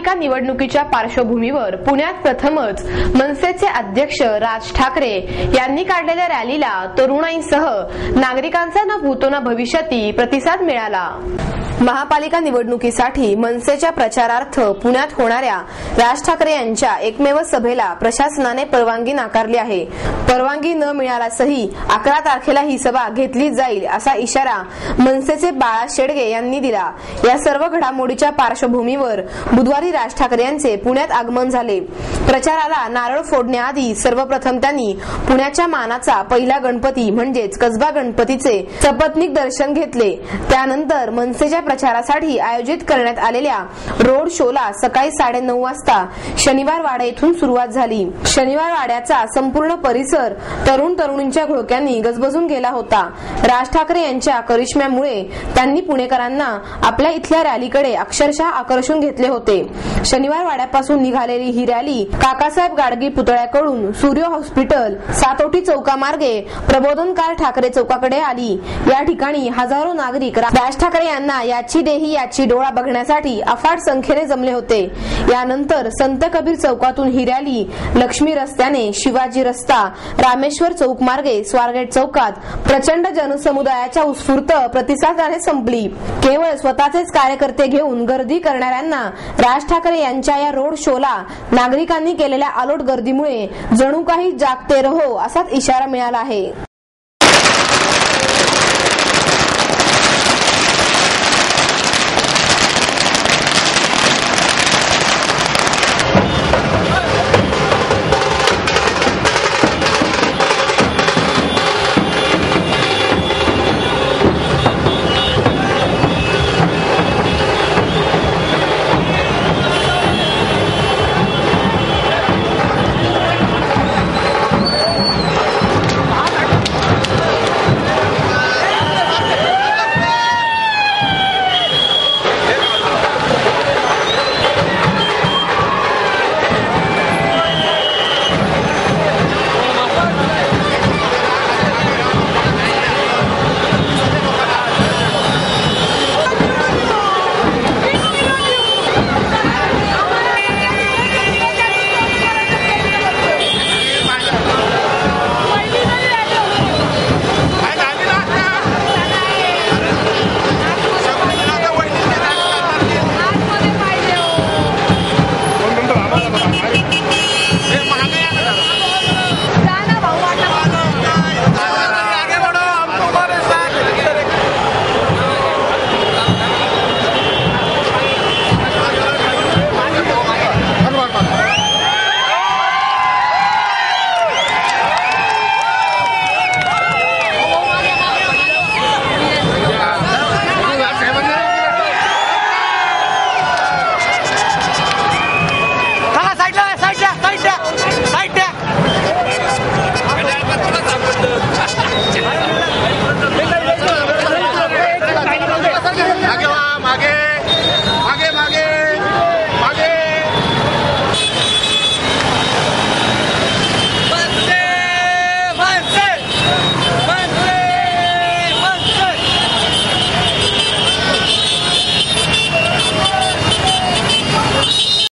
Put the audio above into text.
महापालिका निवडणुकीच्या पार्श्वभूमीवर पुण्यात प्रथमच मनसेचे अध्यक्ष राज ठाकरे यांनी काढलेल्या रॅलीला तरुणाईसह नागरिकांचा न भूतो न भविष्यती प्रतिसाद मिळाला। महापालिका निवडणुकीसाठी मनसेच्या प्रचारार्थ पुण्यात होणाऱ्या राज ठाकरे यांच्या एकमेव सभेला प्रशासनाने परवानगी नाकारली आहे। परवानगी न मिळाल्यासही 11 तारखेला ही सभा घेतली जाईल असा इशारा मनसेचे बाळा शेडगे यांनी दिला। या सर्व घडामोडीच्या पार्श्वभूमीवर बुधवारी राज ठाकरे यांचे पुण्यात आगमन झाले। प्रचाराला नारळ फोडण्याआधी सर्वप्रथम त्यांनी पुण्याच्या मानाचा पहिला गणपती म्हणजेच कसबा गणपतीचे सपत्नीक दर्शन घेतले। त्यानंतर मनसेच्या प्रचारासाठी आयोजित करण्यात आलेल्या रोड शोला सकाळी 9:30 वाजता शनिवार वाडा येथून सुरुवात झाली। शनिवार वाड्याचा संपूर्ण परिसर तरुण तरुणींच्या घोळक्यांनी गजबजून गेला होता। राज ठाकरे यांच्या करिश्म्यामुळे त्यांनी पुणेकरांना आपल्या इथल्या रॅलीकडे अक्षरशः आकर्षून घेतले होते। शनिवार वाड्यापासून निघालेली ही रॅली काकासाहेब गाडगी पुतळ्याकडून सूर्य हॉस्पिटल सातोटी चौकामार्गे प्रबोधनकार ठाकरे चौकाकडे आली। या ठिकाणी हजारो नागरिक राज ठाकरे यांना याची देही याची डोळा बघण्यासाठी अफाट संख्येने जमले होते। यानंतर संत कबीर चौकातून ही रॅली लक्ष्मी रस्त्याने शिवाजी रस्ता रामेश्वर चौक मार्गे स्वारगेट चौकात प्रचंड जनसमुदायाच्या उत्स्फूर्त प्रतिसादाने संपली। केवळ स्वतःचेच कार्यकर्ते घेऊन गर्दी करणाऱ्यांना राज ठाकरे यांच्या या रोड शोला नागरिकांनी केलेल्या अलोट गर्दीमुळे जणू काही जागते रहो असाच इशारा मिळाला आहे।